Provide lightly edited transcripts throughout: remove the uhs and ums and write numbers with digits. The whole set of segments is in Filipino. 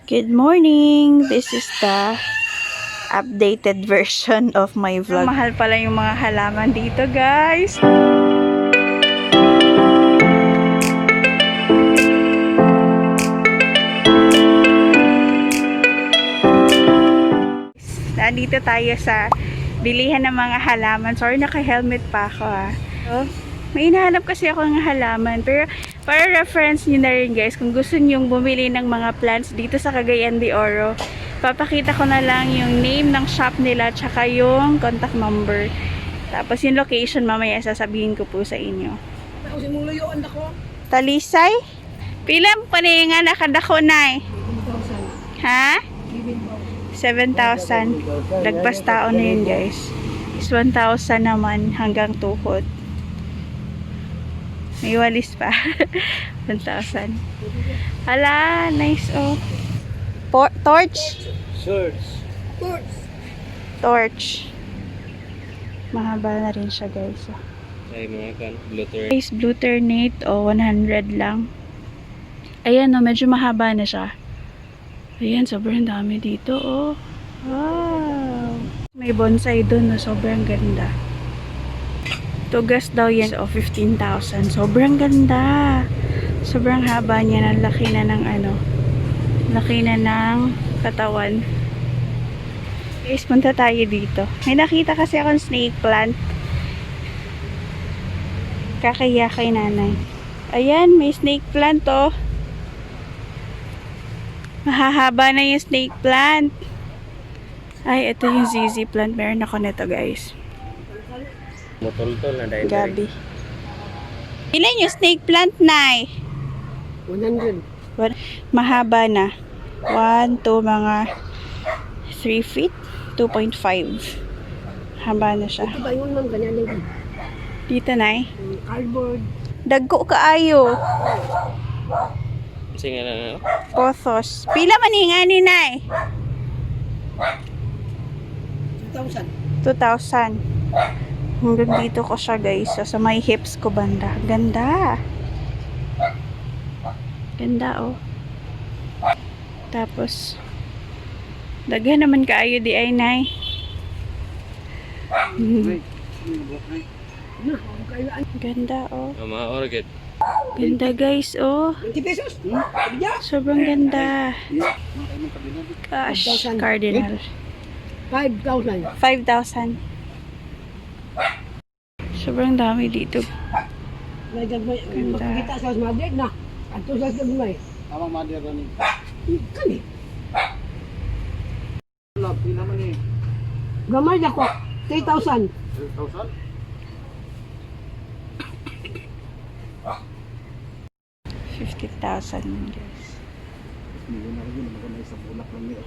Good morning! This is the updated version of my vlog. Mahal pala yung mga halaman dito, guys. Nandito tayo sa bilihan ng mga halaman. Sorry, naka-helmet pa ako may hinahanap kasi ako ng halaman. Pero para reference nyo na rin guys, kung gusto nyong bumili ng mga plants dito sa Cagayan de Oro, papakita ko na lang yung name ng shop nila tsaka yung contact number. Tapos yung location mamaya sasabihin ko po sa inyo. Talisay? Pilang paninga nakadako na Ha? 7,000. Lagpas tao na yun guys. Is 1,000 naman hanggang tuhod. May walis pa. 1,000. Hala, nice torch? Torch. Mahaba na rin siya guys. Ay, mga kan, blue turn. Guys, blue ternate 100 lang. Ayan medyo mahaba na siya. Ayan, sobrang dami dito Wow. May bonsai doon sobrang ganda. Tugas daw yan 15,000. Sobrang ganda. Sobrang haba niya. Laki na ng laki na ng katawan. Guys, punta tayo dito. May nakita kasi akong snake plant. Kakaya kay nanay. Ayan, may snake plant Mahahaba na yung snake plant. Ay, ito yung ZZ plant. Meron ako nito guys. Mutol-tol na dahil. Gabi. Ilan yung snake plant, Nay? 100. Mahaba na. 1, 2, mga 3 feet. 2.5. Haba na siya. Ito ba yun, ma'am? Ganyan lang. Dito, Nay. Cardboard. Dagko kaayo. Sige na, Pothos. Pila maninga ni Nay? 2,000. 2,000. Hanggang dito ko siya guys. Sa may hips ko banda. Ganda. Ganda Tapos daghan naman kaayo di ay Nay. Ganda mga orchid. Ganda guys 20 pesos. Sobrang ganda. Gosh, cardinal. 5,000. 5,000. Sobrang dami dito. Makikita sa Madrid na. Ato sa Gagmay. Amang mother running. Kani. Pila man ni? Gamay na ko. 3,000. 3,000? 50,000 guys. Hindi na rin maganda sa bulak lang niya.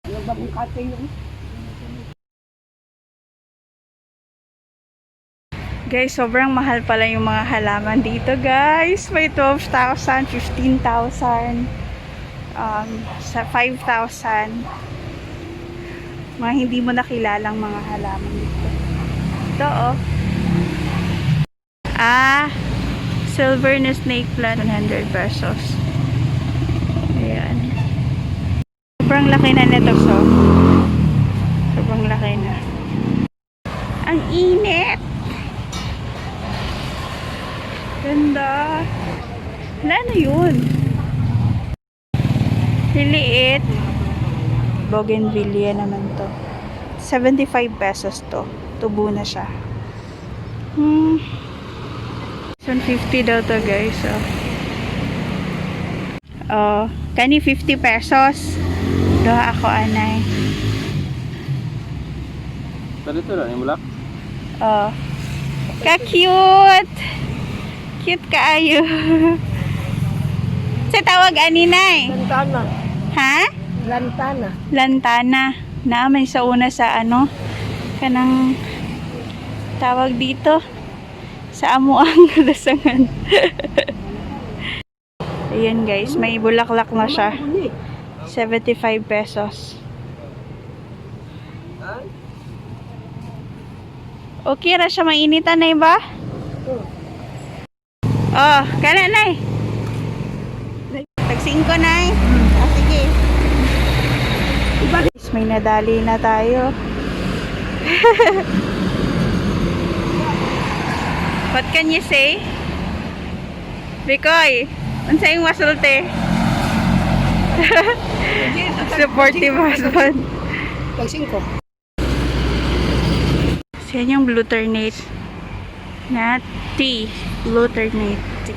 Yung bagong cutting yun. Guys, sobrang mahal pala yung mga halaman dito guys. May 12,000, 15,000, sa 5,000. Mga hindi mo nakilalang mga halaman dito. Ito silver na snake plant, 100 pesos. Ayan. Sobrang laki na nito sobrang laki na. Ang init. Ganda. Wala na yun. Liliit. Bougainvillea naman to. 75 pesos to. Tubo na siya. 150 daw to guys. Kani 50 pesos. Doha ako anay. Dito na, yung bulak? Ka-cute! Cute kaayo. Sa tawag ani Nay? Lantana. Ha? Lantana. Lantana. May sa una sa kanang tawag dito sa amuang lasangan. Ayan guys, may bulaklak na siya. 75 pesos. Okay ra siya, mainitan na ba? Oh, kana nay. Tag-5 nay. Ah, sige. May nadali na tayo. What can you say? Bikoy, unsa yung masulti? Supportive husband. Tag-5. Yan yung blue ternate na tea. Blue ternate tea.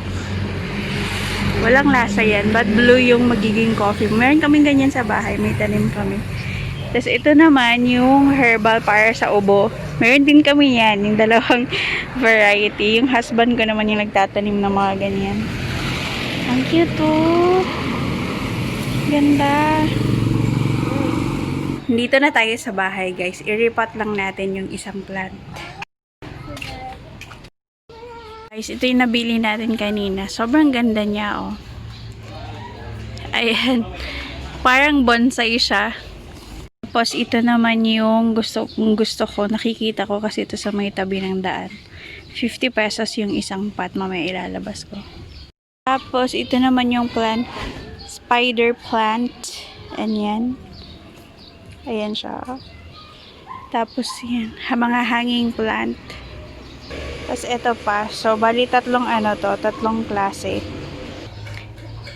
Walang lasa yan, but blue yung magiging coffee. Meron kaming ganyan sa bahay, may tanim kami. Tapos ito naman yung herbal para sa ubo. Meron din kami yan, yung dalawang variety. Yung husband ko naman yung nagtatanim ng mga ganyan. Ang cute oh. Ganda. Dito na tayo sa bahay guys. I-repot lang natin yung isang plant. Guys, ito yung nabili natin kanina. Sobrang ganda niya, oh. Ayan. Parang bonsai siya. Tapos, ito naman yung gusto ko. Nakikita ko kasi ito sa may tabi ng daan. 50 pesos yung isang pot. Mamaya ilalabas ko. Tapos, ito naman yung plant. Spider plant. Ayan. Ayan siya. Tapos, yan. Mga hanging plant. Tapos ito pa. So, bali tatlong klase.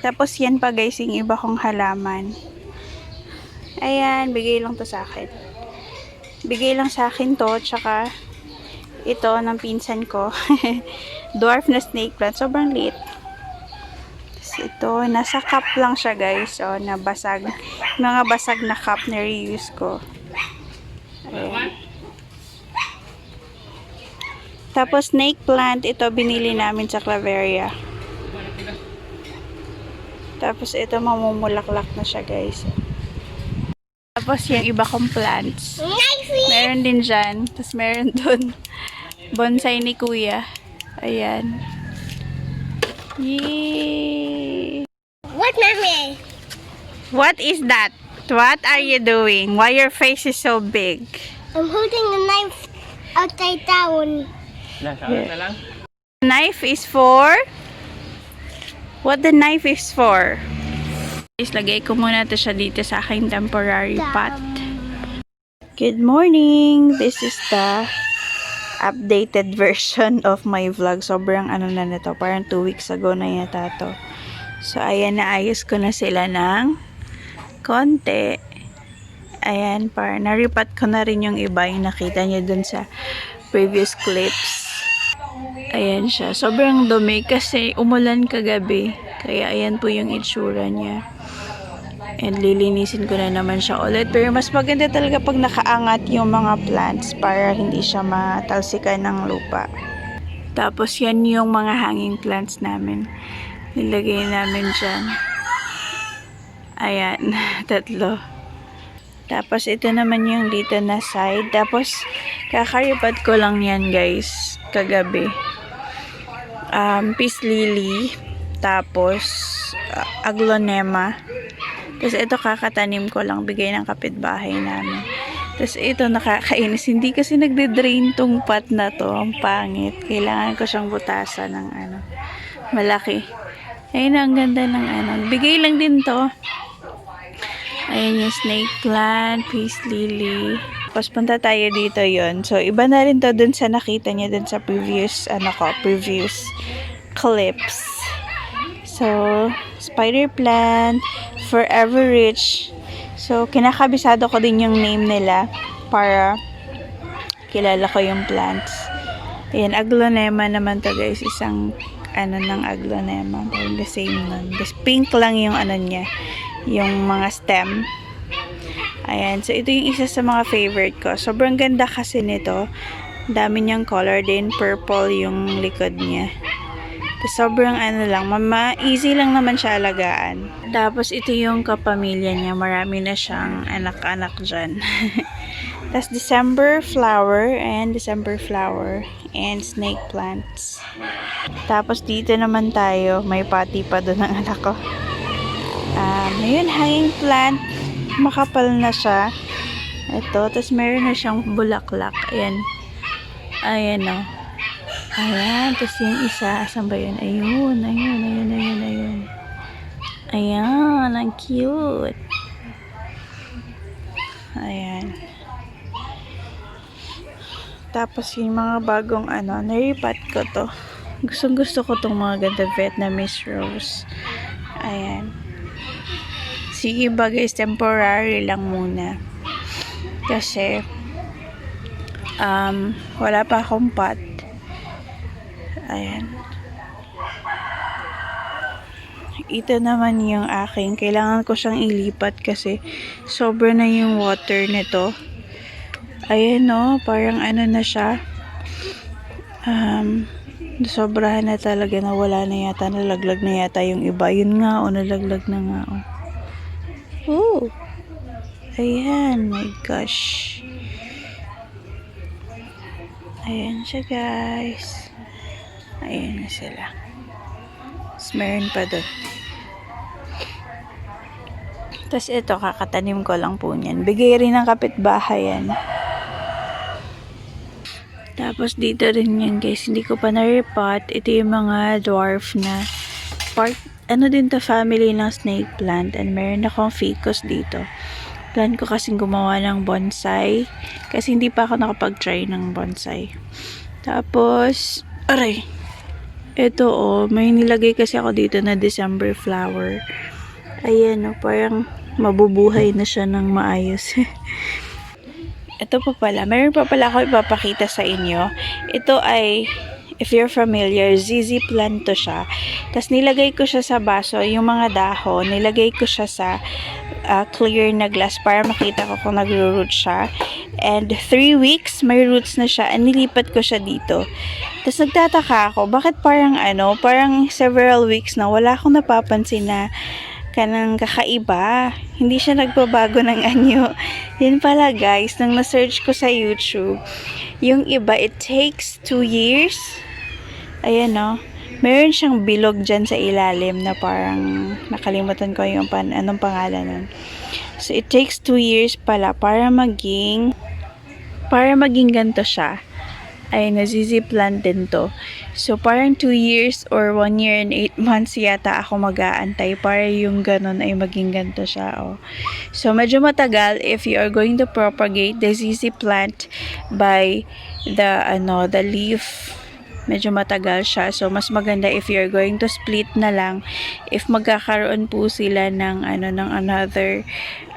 Tapos yan pa guys, yung iba kong halaman. Ayan, bigay lang to sa akin. Bigay lang sa akin to, tsaka ito ng pinsan ko. Dwarf na snake plant. Sobrang liit. Tapos ito, nasa cup lang siya guys. So, nabasag. Mga basag na cup na reuse ko. Ayan. Tapos snake plant, ito binili namin sa Claveria. Tapos ito mamumulaklak na siya guys. Tapos yung iba kong plants. Meron din dyan. Tapos meron dun. Bonsai ni kuya. Ayan. Yay! What, mommy? What is that? What are you doing? Why your face is so big? I'm holding a knife outside down. Knife is for? What the knife is for? Guys, lagay ko muna to siya dito sa aking temporary pot. Good morning! This is the updated version of my vlog. Sobrang ano na nito. Parang 2 weeks ago na yata to. So, ayan, naayos ko na sila ng konti. Ayan, parang naripat ko na rin yung iba. Yung nakita nyo dun sa previous clips. Ayan siya. Sobrang dumi kasi umulan kagabi. Kaya ayan po yung itsura niya. And lilinisin ko na naman siya ulit. Pero mas maganda talaga pag nakaangat yung mga plants para hindi siya matalsikan ng lupa. Tapos yan yung mga hanging plants namin. Nilagay namin dyan. Ayan. 3. Tapos ito naman yung dito na side. Tapos kakaripat ko lang yan guys. Kagabi. Peace lily. Tapos aglonema. Tapos ito kakatanim ko lang. Bigay ng kapitbahay namin. Tapos ito nakakainis. Hindi kasi nagde-drain tong pot na to. Ang pangit. Kailangan ko siyang butasan ng malaki. Ayun, ang ganda ng Bigay lang din to. Ayan yung snake plant, peace lily. Tapos punta tayo dito yon. So, iba na rin to dun sa nakita niya dun sa previous, previous clips. So, spider plant, forever rich. So, kinakabisado ko din yung name nila para kilala ko yung plants. Ayan, aglonema naman to guys. Isang, ng aglonema. The same nun. Just pink lang yung niya. Yung mga stem. Ayan. So, ito yung isa sa mga favorite ko. Sobrang ganda kasi nito. Dami niyang color din. Purple yung likod niya. Sobrang lang. Easy lang naman siya alagaan. Tapos, ito yung kapamilya niya. Marami na siyang anak-anak dyan. Tapos, December flower and snake plants. Tapos, dito naman tayo. May pati pa doon ng anak ko. Ayun, hanging plant. Makapal na siya. Ito, tapos meron na siyang bulaklak. Ayan. Ayan o. Ayan, tapos yung isa, saan ba yun? Ayun. Ayan, ang cute. Ayan. Tapos yung mga bagong naripat ko to. Gustong gusto ko tong mga ganda Vietnamese rose. Ayan. Si iba guys, temporary lang muna. Kasi, wala pa akong pot. Ayan. Ito naman yung aking. Kailangan ko siyang ilipat kasi sobra na yung water nito. Ayan no, parang na siya. Sobrahan na talaga, nawala na yata, nalaglag na yata yung iba. Yun nga nalaglag na nga oh. Ayan, my gosh. Ayan siya guys. Ayan na sila. Tapos meron pa doon. Tapos ito, kakatanim ko lang po niyan. Bigay rin ng kapitbahay yan. Tapos dito rin yan guys, hindi ko pa na-repot. Ito yung mga dwarf na part, din to, family ng snake plant. And meron akong ficus dito. Plan ko kasing gumawa ng bonsai. Kasi hindi pa ako nakapag-try ng bonsai. Tapos, aray. Ito may nilagay kasi ako dito na December flower. Ayan parang mabubuhay na siya ng maayos. Ito pa pala, meron pa pala ako ipapakita sa inyo. Ito ay, if you're familiar, ZZ plant to siya. Tapos nilagay ko siya sa baso, yung mga dahon, nilagay ko siya sa clear na glass para makita ko kung nagro-root siya. And 3 weeks, may roots na siya. And nilipat ko siya dito. Tapos nagtataka ako, bakit parang parang several weeks na wala akong napapansin na kanang kakaiba. Hindi siya nagbabago ng anyo. Yun pala guys, nang na-search ko sa YouTube, yung iba, it takes 2 years. Ayan meron siyang bilog dyan sa ilalim na parang, nakalimutan ko yung anong pangalan nun. So, it takes 2 years pala para maging ganito siya. Ay, ZZ plant din to. So, parang 2 years or 1 year and 8 months yata ako mag-aantay para yung ganun ay maging ganito siya. So, medyo matagal if you are going to propagate the ZZ plant by the leaf. Medyo matagal siya. So, mas maganda if you're going to split na lang. If magkakaroon po sila ng another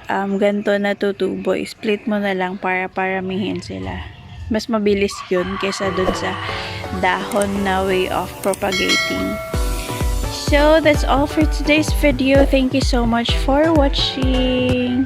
ganito na tutubo, split mo na lang para paramihin sila. Mas mabilis yun kesa dun sa dahon na way of propagating. So, that's all for today's video. Thank you so much for watching.